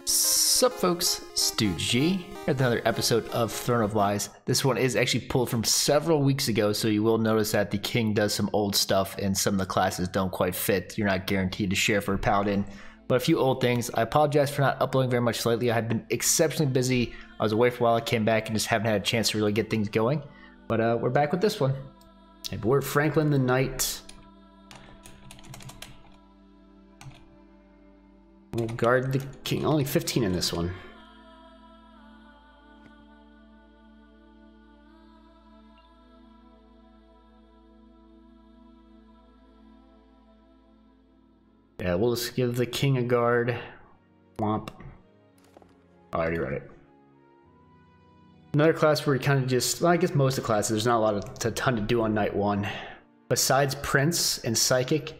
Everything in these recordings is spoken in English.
Sup folks, StugeGG, with another episode of Throne of Lies. This one is actually pulled from several weeks ago, so you will notice that the king does some old stuff and some of the classes don't quite fit. You're not guaranteed to share for a paladin, but a few old things. I apologize for not uploading very much lately. I've been exceptionally busy. I was away for a while, I came back and just haven't had a chance to really get things going. But we're back with this one. And we're Franklin the Knight. We'll guard the king. Only 15 in this one. Yeah, we'll just give the king a guard. Womp. Oh, I already read it. Another class where you kind of just, well, I guess most of the classes, there's not a ton to do on night one. Besides Prince and Psychic,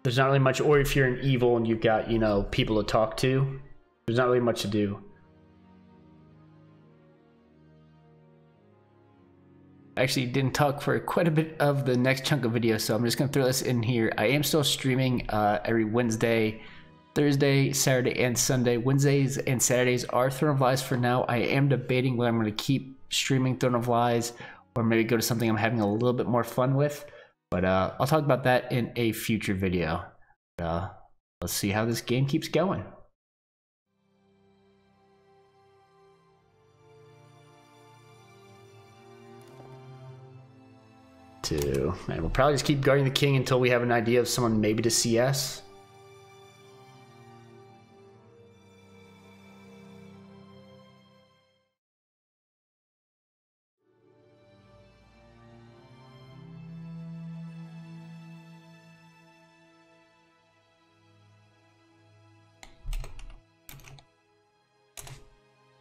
there's not really much, or if you're an evil and you've got, you know, people to talk to, there's not really much to do. I actually didn't talk for quite a bit of the next chunk of video, so I'm just going to throw this in here. I am still streaming every Wednesday, Thursday, Saturday, and Sunday. Wednesdays and Saturdays are Throne of Lies for now. I am debating whether I'm going to keep streaming Throne of Lies or maybe go to something I'm having a little bit more fun with. But I'll talk about that in a future video. Let's see how this game keeps going. Man, we'll probably just keep guarding the king until we have an idea of someone maybe to CS.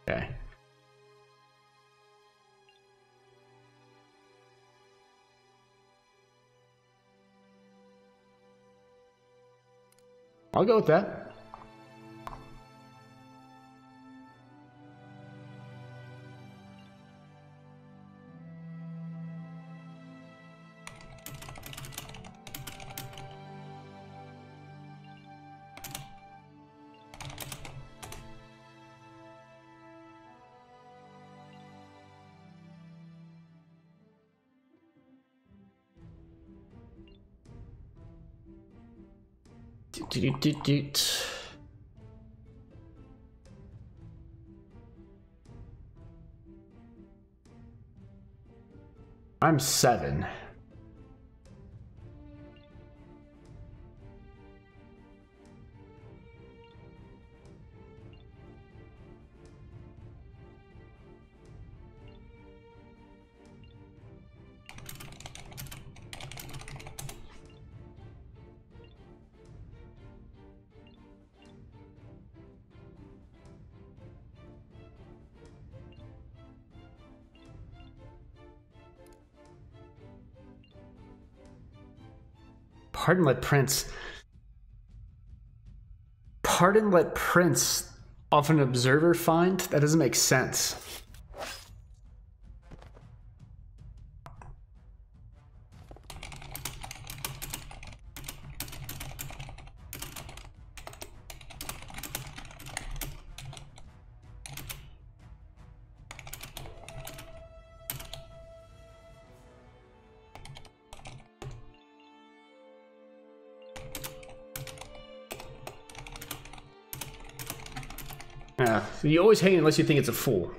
Okay. I'll go with that. I'm 7. Pardon, let Prince. Pardon, let Prince off an observer find? That doesn't make sense. Yeah, so you always hang it unless you think it's a fool.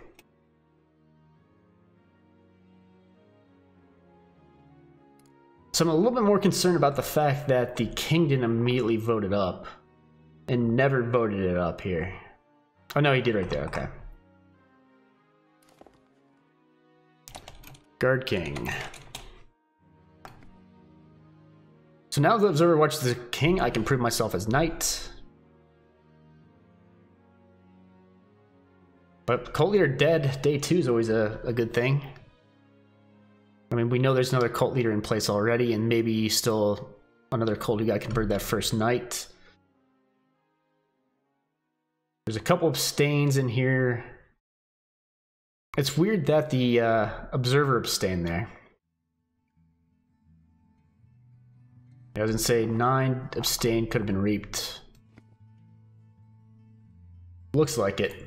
So I'm a little bit more concerned about the fact that the king didn't immediately vote it up. And never voted it up here. Oh no, he did right there, okay. Guard king. So now the observer watches the king, I can prove myself as knight. But cult leader dead, day 2 is always a good thing. I mean, we know there's another cult leader in place already, and maybe still another cult who got converted that first night. There's a couple of stains in here. It's weird that the observer abstained there. I was gonna say 9 abstained, could have been reaped. Looks like it.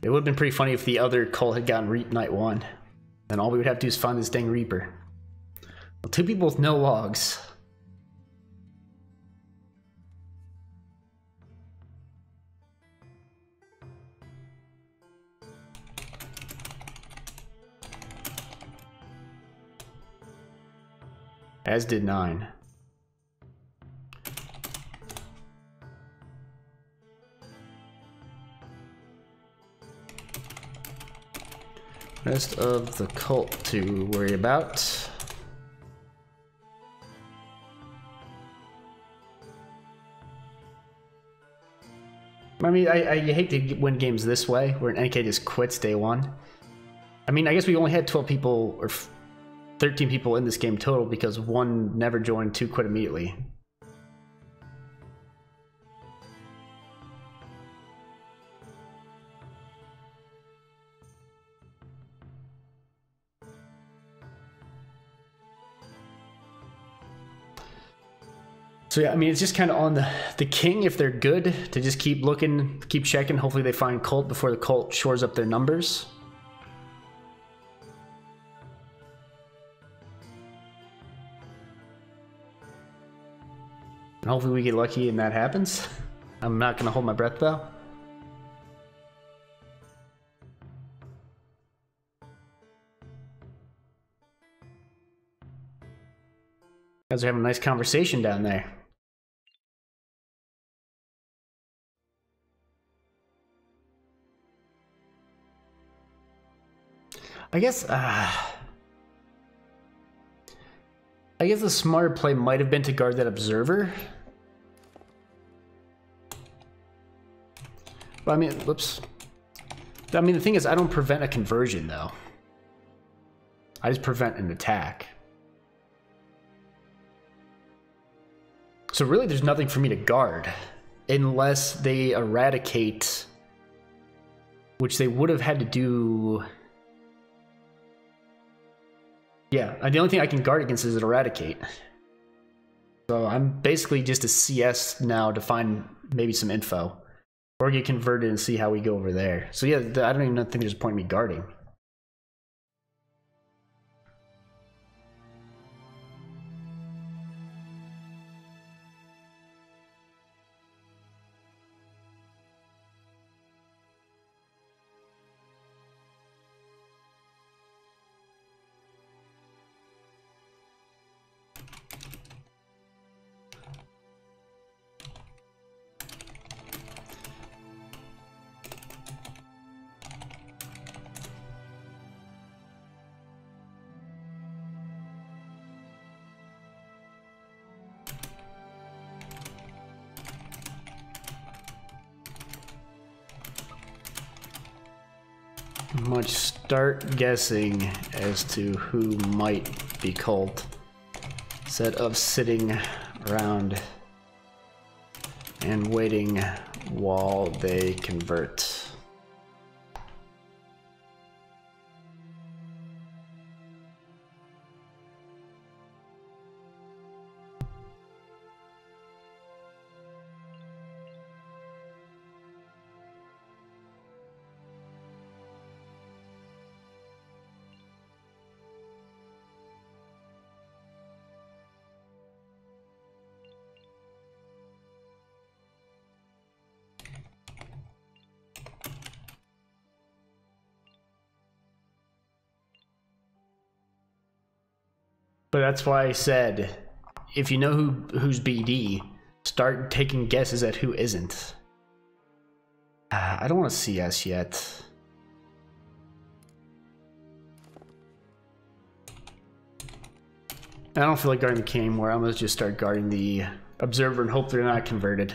It would have been pretty funny if the other cult had gotten reaped night 1. Then all we would have to do is find this dang Reaper. Well, 2 people with no logs. As did 9. Rest of the cult to worry about. I mean, I hate to win games this way, where an NK just quits day 1. I mean, I guess we only had 12 people, or 13 people in this game total, because 1 never joined, 2 quit immediately. So yeah, I mean, it's just kind of on the king, if they're good, to just keep looking, keep checking. Hopefully they find cult before the cult shores up their numbers. And hopefully we get lucky and that happens. I'm not going to hold my breath though. Guys are having a nice conversation down there. I guess the smarter play might have been to guard that observer. But I mean, whoops. I mean, the thing is, I don't prevent a conversion though. I just prevent an attack. So really, there's nothing for me to guard unless they eradicate, which they would have had to do. Yeah, the only thing I can guard against is eradicate. So I'm basically just a CS now to find maybe some info. Or get converted and see how we go over there. So yeah, I don't even think there's a point in me guarding. Much start guessing as to who might be cult, instead of sitting around and waiting while they convert. But that's why I said, if you know who's BD, start taking guesses at who isn't. I don't want to CS yet. I don't feel like guarding the king more. I'm gonna just start guarding the observer and hope they're not converted.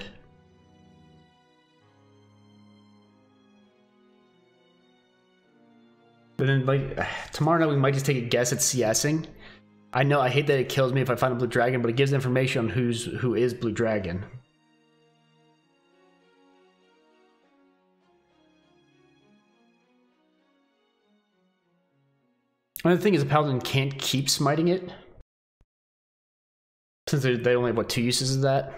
But then, like, tomorrow night we might just take a guess at CSing. I know I hate that it kills me if I find a blue dragon, but it gives information on who is blue dragon. Another thing is a paladin can't keep smiting it, since they only have, what, 2 uses of that?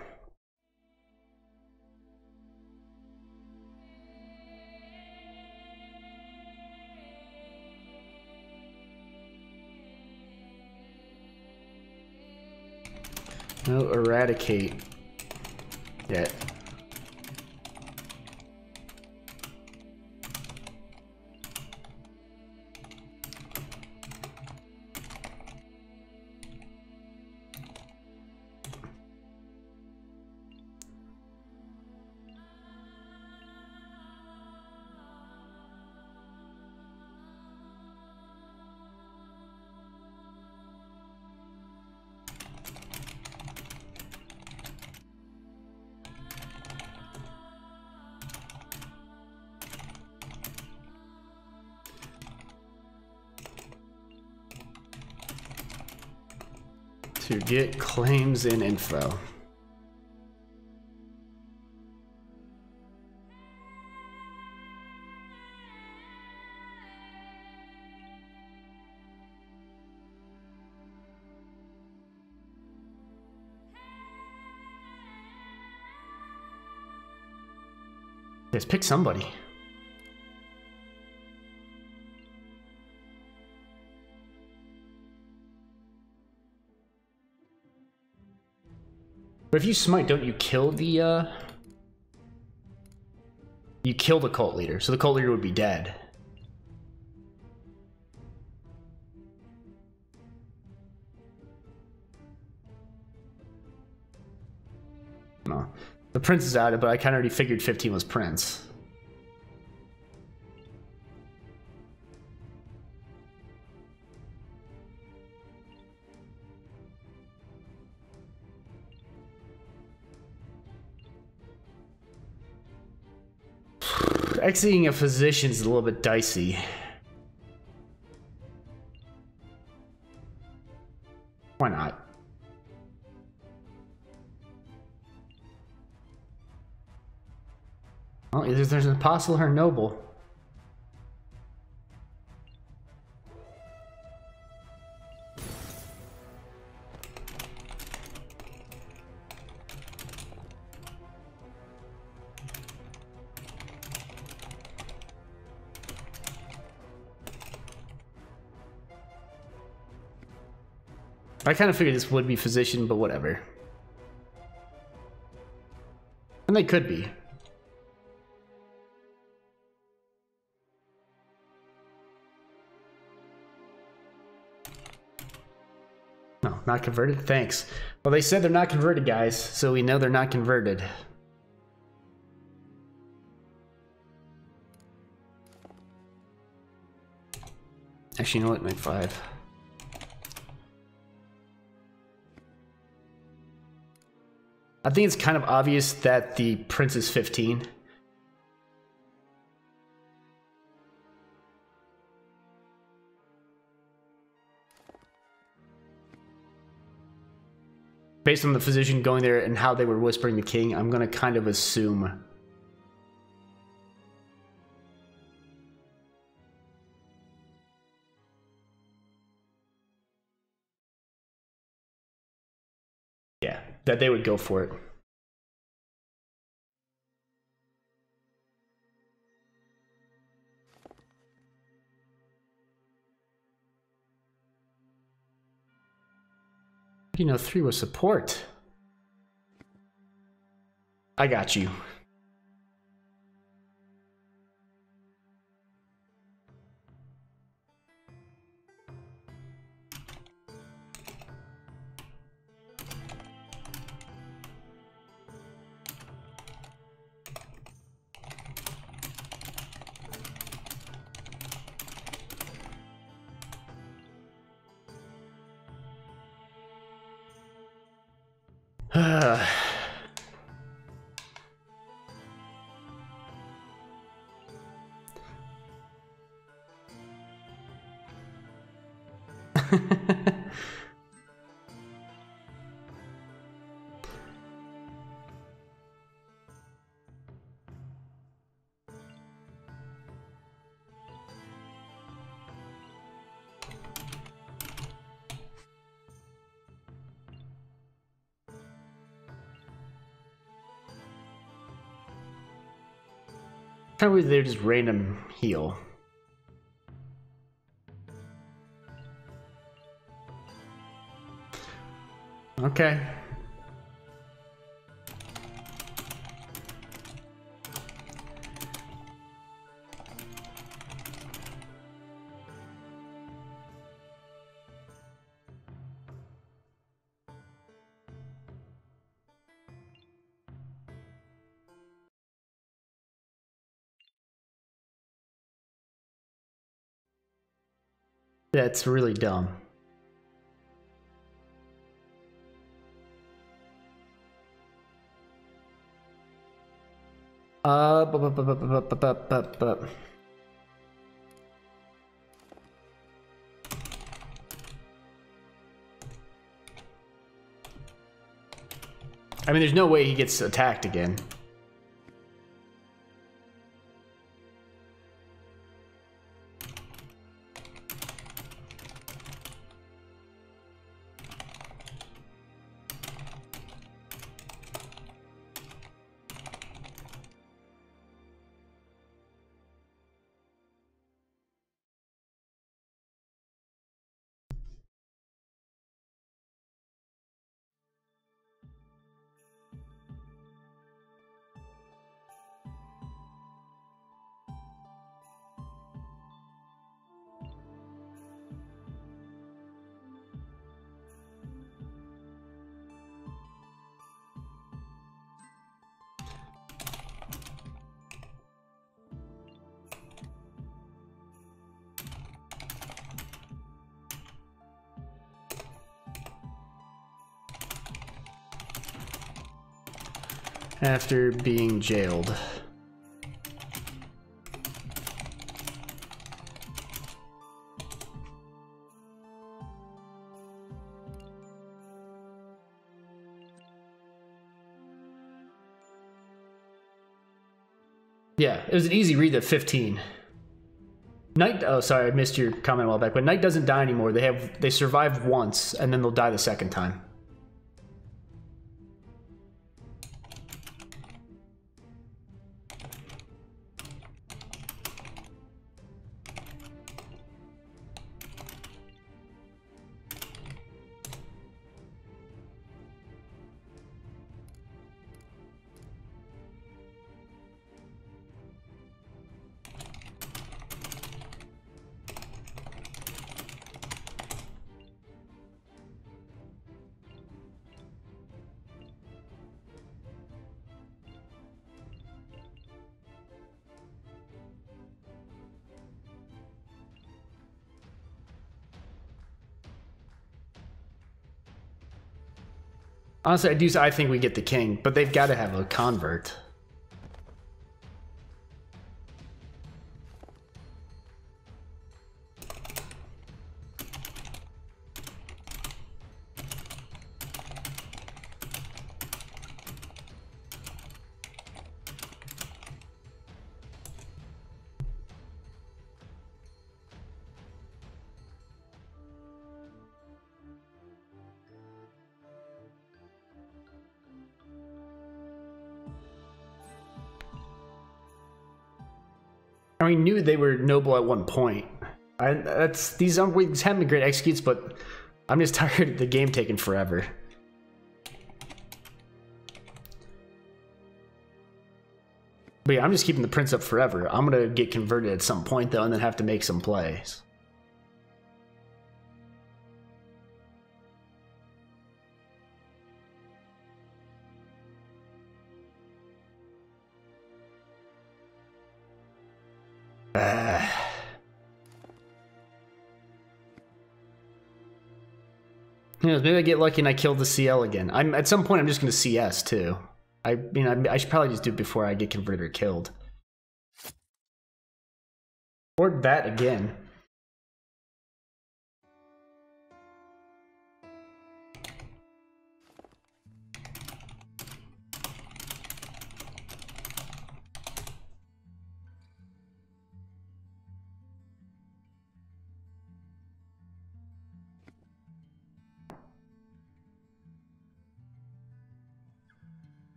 No eradicate yet. To get claims and info. Let's pick somebody. But if you smite, don't you kill the, you kill the cult leader, so the cult leader would be dead. No. The prince is out, but I kind of already figured 15 was prince. Exiting a physician is a little bit dicey. Why not? Well, either there's an apostle or a noble. I kind of figured this would be physician, but whatever. And they could be. No, not converted? Thanks. Well, they said they're not converted, guys, so we know they're not converted. Actually, you know what? Make 5. I think it's kind of obvious that the prince is 15. Based on the physician going there and how they were whispering the king, I'm going to kind of assume. Yeah, that they would go for it. You know, 3 was support. I got you. Kind of weird they're just random heal. Okay. That's really dumb. I mean, there's no way he gets attacked again. After being jailed. Yeah, it was an easy read at 15. Knight, oh sorry, I missed your comment a while back, but Knight doesn't die anymore. They survive once and then they'll die the second time. Honestly, I think we get the king, but they've got to have a convert. I mean, knew they were noble at one point. These haven't been great executes, but I'm just tired of the game taking forever. But yeah, I'm just keeping the prince up forever. I'm gonna get converted at some point though, and then have to make some plays. Maybe I get lucky and I kill the CL again. At some point I'm just going to CS too. I should probably just do it before I get converted or killed. Or that again.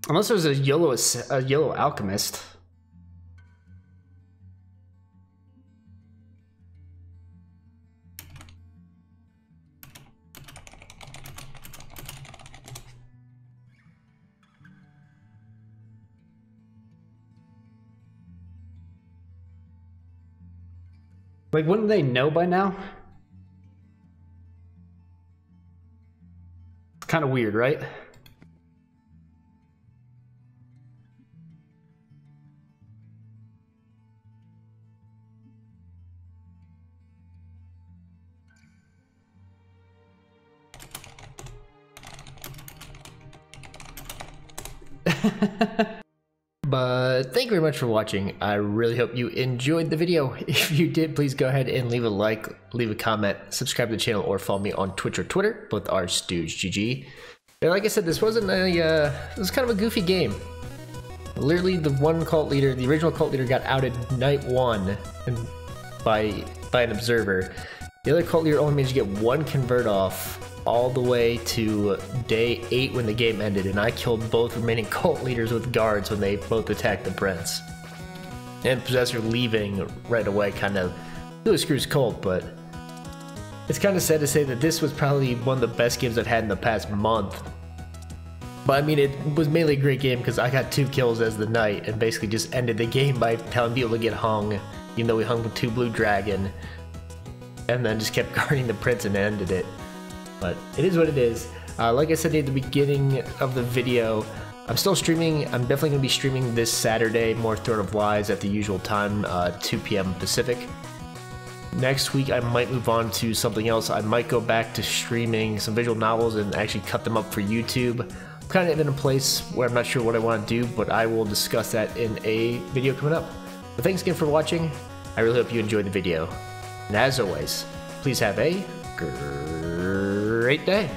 Unless there's a yellow alchemist. Like, wouldn't they know by now? It's kind of weird, right? But thank you very much for watching. I really hope you enjoyed the video. If you did, please go ahead and leave a like, leave a comment, subscribe to the channel, or follow me on Twitch or Twitter. Both are StugeGG. And like I said, this wasn't a, this was kind of a goofy game. Literally, the one cult leader, the original cult leader, got outed night 1 by an observer. The other cult leader only managed to get 1 convert off all the way to day 8 when the game ended, and I killed both remaining cult leaders with guards when they both attacked the prince. And Possessor leaving right away kind of really screws cult, but it's kind of sad to say that this was probably one of the best games I've had in the past month. But I mean, it was mainly a great game because I got 2 kills as the knight and basically just ended the game by telling people to get hung, even though we hung with 2 blue dragon, and then just kept guarding the prince and ended it. But it is what it is. Like I said at the beginning of the video, I'm still streaming. I'm definitely going to be streaming this Saturday, more Throne of Lies at the usual time, 2 p.m. Pacific. Next week, I might move on to something else. I might go back to streaming some visual novels and actually cut them up for YouTube. I'm kind of in a place where I'm not sure what I want to do, but I will discuss that in a video coming up. But thanks again for watching. I really hope you enjoyed the video. And as always, please have a great day.